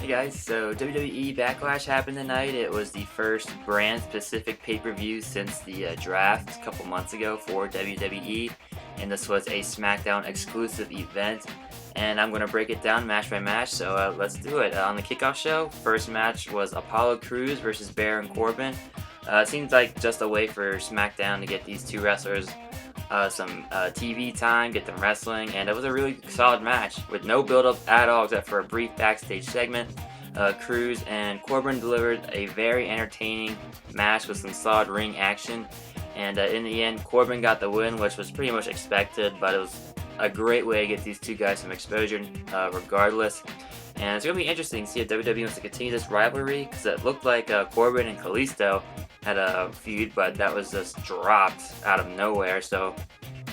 Hey guys, so WWE Backlash happened tonight. It was the first brand-specific pay-per-view since the draft a couple months ago for WWE, and this was a SmackDown exclusive event. And I'm going to break it down match by match, so let's do it. On the kickoff show, first match was Apollo Crews versus Baron Corbin. It seems like just a way for SmackDown to get these two wrestlers some TV time, get them wrestling, and it was a really solid match with no build-up at all except for a brief backstage segment. Crews and Corbin delivered a very entertaining match with some solid ring action, and in the end, Corbin got the win, which was pretty much expected, but it was a great way to get these two guys some exposure regardless. And it's going to be interesting to see if WWE wants to continue this rivalry, because it looked like Corbin and Kalisto had a feud, but that was just dropped out of nowhere. So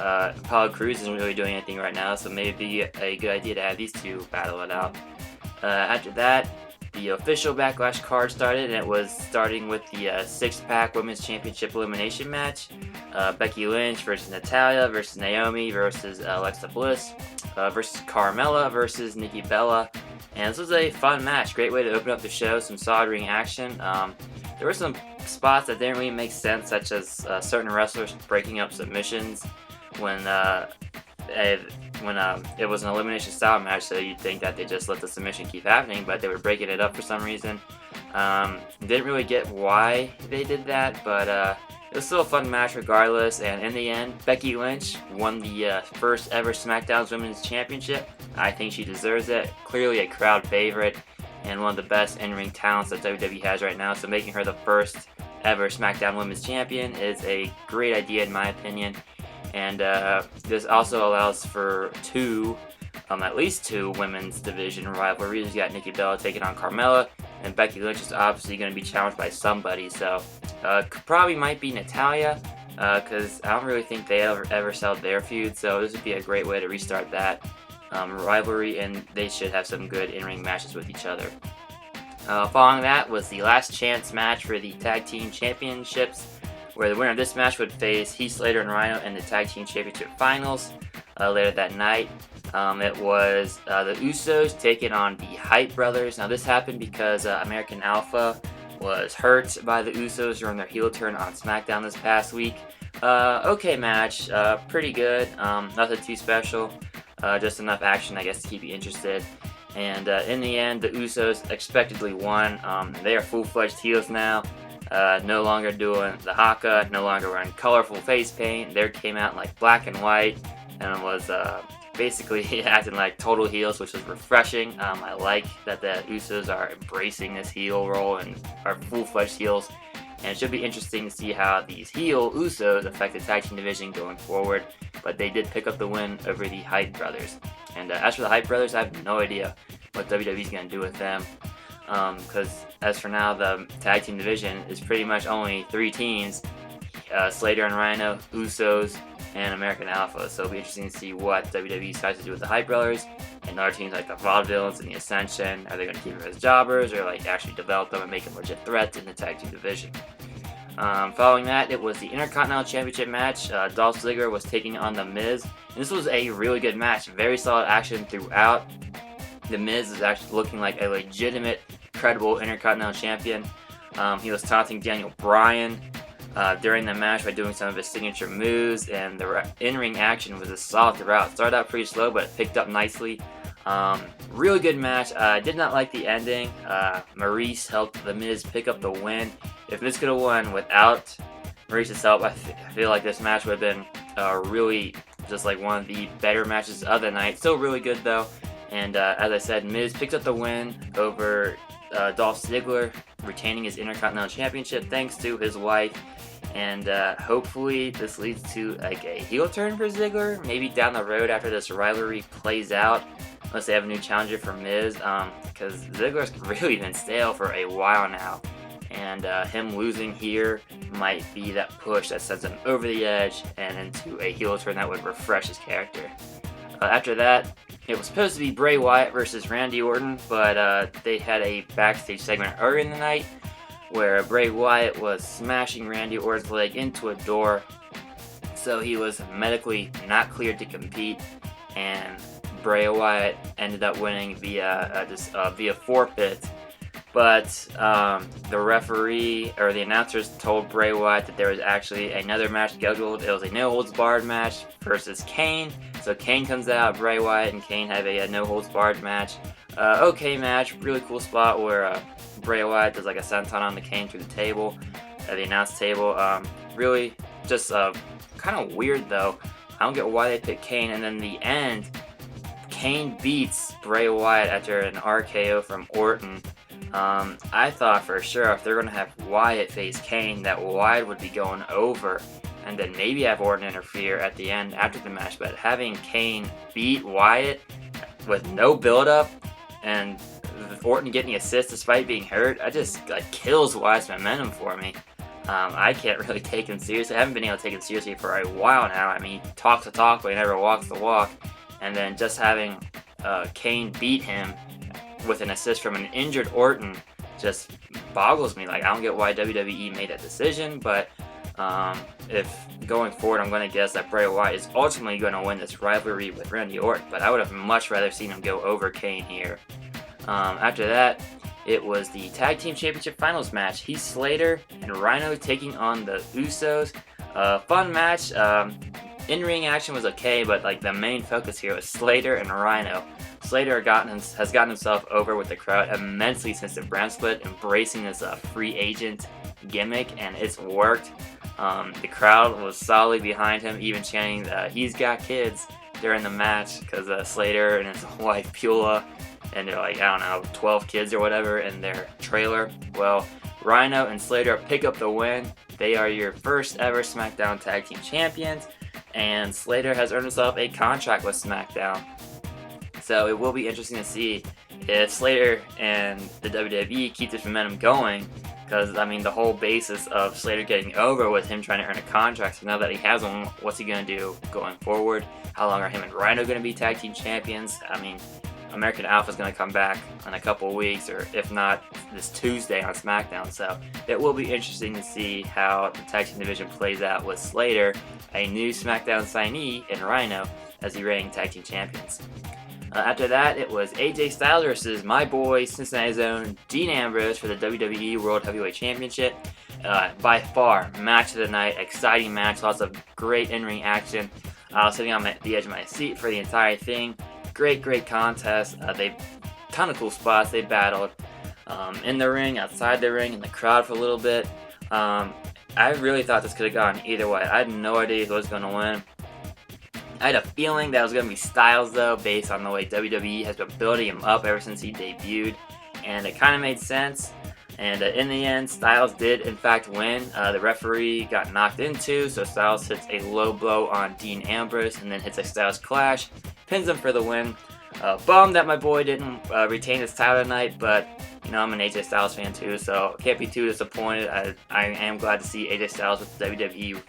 Apollo Crews isn't really doing anything right now, so maybe a good idea to have these two battle it out. After that, the official Backlash card started, and it was starting with the six-pack Women's Championship Elimination match. Becky Lynch versus Natalya versus Naomi versus Alexa Bliss versus Carmella versus Nikki Bella. And this was a fun match. Great way to open up the show. Some solid ring action. There were some spots that didn't really make sense, such as certain wrestlers breaking up submissions when it was an elimination style match, so you'd think that they just let the submission keep happening, but they were breaking it up for some reason. Didn't really get why they did that, but it was still a fun match regardless, and in the end, Becky Lynch won the first ever SmackDown Women's Championship. I think she deserves it. Clearly a crowd favorite and one of the best in-ring talents that WWE has right now, so making her the first ever SmackDown Women's Champion is a great idea in my opinion. And this also allows for at least two women's division rivalries. You got Nikki Bella taking on Carmella, and Becky Lynch is obviously going to be challenged by somebody. So probably might be Natalya, because I don't really think they ever settled their feud. So this would be a great way to restart that rivalry, and they should have some good in-ring matches with each other. Following that was the last chance match for the Tag Team Championships, where the winner of this match would face Heath Slater and Rhino in the Tag Team Championship Finals later that night. It was the Usos taking on the Hype Brothers. Now this happened because American Alpha was hurt by the Usos during their heel turn on SmackDown this past week. Okay match, pretty good, nothing too special, just enough action I guess to keep you interested. And in the end, the Usos expectedly won. They are full-fledged heels now. No longer doing the haka, no longer wearing colorful face paint. They came out in like black and white and was basically acting like total heels, which was refreshing. I like that the Usos are embracing this heel role and are full-fledged heels. And it should be interesting to see how these heel Usos affect the tag team division going forward. But they did pick up the win over the Hype Brothers. And as for the Hype Brothers, I have no idea what WWE's going to do with them. Because as for now, the tag team division is pretty much only three teams: Slater and Rhino, Usos, and American Alpha. So it'll be interesting to see what WWE decides to do with the Hype Brothers and other teams like the Vaudevilles and the Ascension. Are they going to keep them as jobbers, or like actually develop them and make them legit threats in the tag team division? Following that, it was the Intercontinental Championship match. Dolph Ziggler was taking on The Miz. And this was a really good match. Very solid action throughout. The Miz is actually looking like a legitimate, credible Intercontinental Champion. He was taunting Daniel Bryan during the match by doing some of his signature moves, and the in-ring action was just solid throughout. Started out pretty slow, but it picked up nicely. Really good match. I did not like the ending. Maurice helped The Miz pick up the win. If Miz could have won without Maurice's help, I feel like this match would have been really just like one of the better matches of the night. Still really good though. And as I said, Miz picked up the win over Dolph Ziggler, retaining his Intercontinental Championship thanks to his wife. And hopefully this leads to like a heel turn for Ziggler, maybe down the road after this rivalry plays out, unless they have a new challenger for Miz, because Ziggler's really been stale for a while now. And him losing here might be that push that sends him over the edge and into a heel turn that would refresh his character. After that, it was supposed to be Bray Wyatt versus Randy Orton, but they had a backstage segment earlier in the night where Bray Wyatt was smashing Randy Orton's leg into a door, so he was medically not cleared to compete, and Bray Wyatt ended up winning via via forfeit. But the referee or the announcers told Bray Wyatt that there was actually another match scheduled. It was a no-holds-barred match versus Kane. So Kane comes out, Bray Wyatt and Kane have a no-holds-barred match. Okay match, really cool spot where Bray Wyatt does like a senton on the Kane through the table, the announce table. Really just kind of weird though. I don't get why they picked Kane, and then in the end, Kane beats Bray Wyatt after an RKO from Orton. I thought for sure if they're going to have Wyatt face Kane, that Wyatt would be going over, and then maybe have Orton interfere at the end after the match. But having Kane beat Wyatt with no build-up, and Orton getting the assist despite being hurt, that just kills Wyatt's momentum for me. I can't really take him seriously. I haven't been able to take him seriously for a while now. I mean, he talks the talk, but he never walks the walk. And then just having Kane beat him with an assist from an injured Orton just boggles me. Like, I don't get why WWE made that decision, but if going forward, I'm going to guess that Bray Wyatt is ultimately going to win this rivalry with Randy Orton, but I would have much rather seen him go over Kane here. After that, it was the Tag Team Championship Finals match. Heath Slater and Rhino taking on the Usos. Fun match. In-ring action was okay, but like the main focus here was Slater and Rhino. Slater has gotten himself over with the crowd immensely since the brand split, embracing this free agent gimmick, and it's worked. The crowd was solidly behind him, even chanting "He's got kids" during the match, because Slater and his wife Pula, and they're like, I don't know, 12 kids or whatever in their trailer. Well, Rhino and Slater pick up the win. They are your first ever SmackDown Tag Team Champions, and Slater has earned himself a contract with SmackDown. So it will be interesting to see if Slater and the WWE keep this momentum going, because, I mean, the whole basis of Slater getting over was him trying to earn a contract. So now that he has one, what's he going to do going forward? How long are him and Rhino going to be Tag Team Champions? I mean, American Alpha is going to come back in a couple of weeks, or if not, this Tuesday on SmackDown. So it will be interesting to see how the Tag Team division plays out with Slater, a new SmackDown signee, and Rhino as the reigning Tag Team Champions. After that, it was AJ Styles versus my boy, Cincinnati Zone, Dean Ambrose for the WWE World Heavyweight Championship. By far, match of the night, exciting match, lots of great in-ring action. I was sitting on the edge of my seat for the entire thing. Great contest. Ton of cool spots. They battled in the ring, outside the ring, in the crowd for a little bit. I really thought this could have gone either way. I had no idea who was going to win. I had a feeling that it was going to be Styles, though, based on the way WWE has been building him up ever since he debuted, and it kind of made sense. And in the end, Styles did, in fact, win. The referee got knocked into, so Styles hits a low blow on Dean Ambrose, and then hits a Styles Clash, pins him for the win. Bummed that my boy didn't retain his title tonight, but, you know, I'm an AJ Styles fan, too, so can't be too disappointed. I am glad to see AJ Styles with the WWE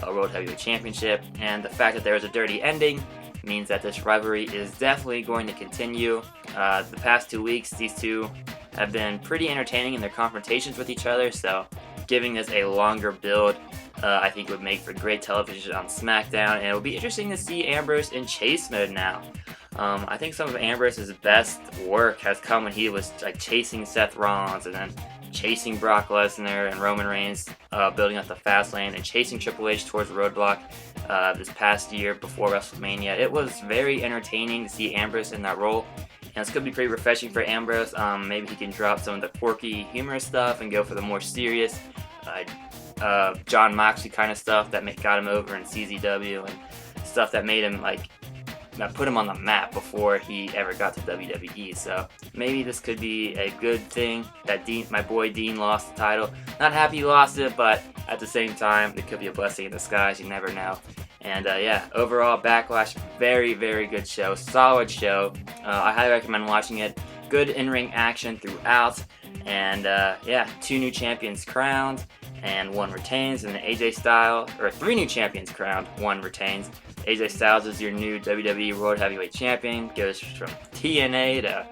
World Heavyweight Championship, and the fact that there was a dirty ending means that this rivalry is definitely going to continue. The past 2 weeks, these two have been pretty entertaining in their confrontations with each other, so giving this a longer build I think would make for great television on SmackDown, and it will be interesting to see Ambrose in chase mode now. I think some of Ambrose's best work has come when he was like chasing Seth Rollins, and then chasing Brock Lesnar and Roman Reigns, building up the fast lane, and chasing Triple H towards Roadblock this past year before WrestleMania. It was very entertaining to see Ambrose in that role, and it's going to be pretty refreshing for Ambrose. Maybe he can drop some of the quirky, humorous stuff and go for the more serious John Moxley kind of stuff that got him over in CZW, and stuff that made him that put him on the map before he ever got to WWE. So maybe this could be a good thing that my boy Dean lost the title. Not happy he lost it, but at the same time, it could be a blessing in disguise. You never know. And yeah, overall, Backlash, very good show. Solid show. I highly recommend watching it. Good in-ring action throughout. And yeah, 2 new champions crowned, and 1 retains. And AJ Styles, or 3 new champions crowned, 1 retains. AJ Styles is your new WWE World Heavyweight Champion. Goes from TNA to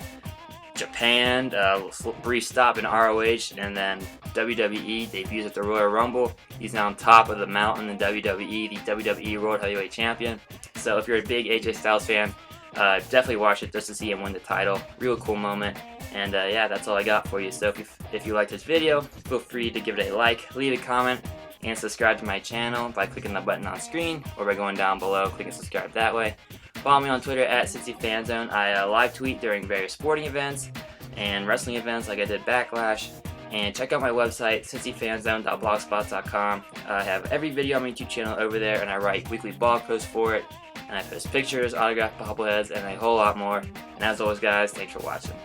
Japan, a brief stop in ROH, and then WWE debuts at the Royal Rumble. He's now on top of the mountain in WWE, the WWE World Heavyweight Champion. So if you're a big AJ Styles fan, Definitely watch it just to see him win the title. Real cool moment. And yeah, that's all I got for you. So if you liked this video, feel free to give it a like, leave a comment, and subscribe to my channel by clicking the button on screen or by going down below, clicking subscribe that way. Follow me on Twitter at Cincy Fan Zone. I live tweet during various sporting events and wrestling events like I did Backlash. And check out my website, cincyfanzone.blogspot.com. I have every video on my YouTube channel over there, and I write weekly blog posts for it. And I post pictures, autographed bobbleheads, and a whole lot more. And as always, guys, thanks for watching.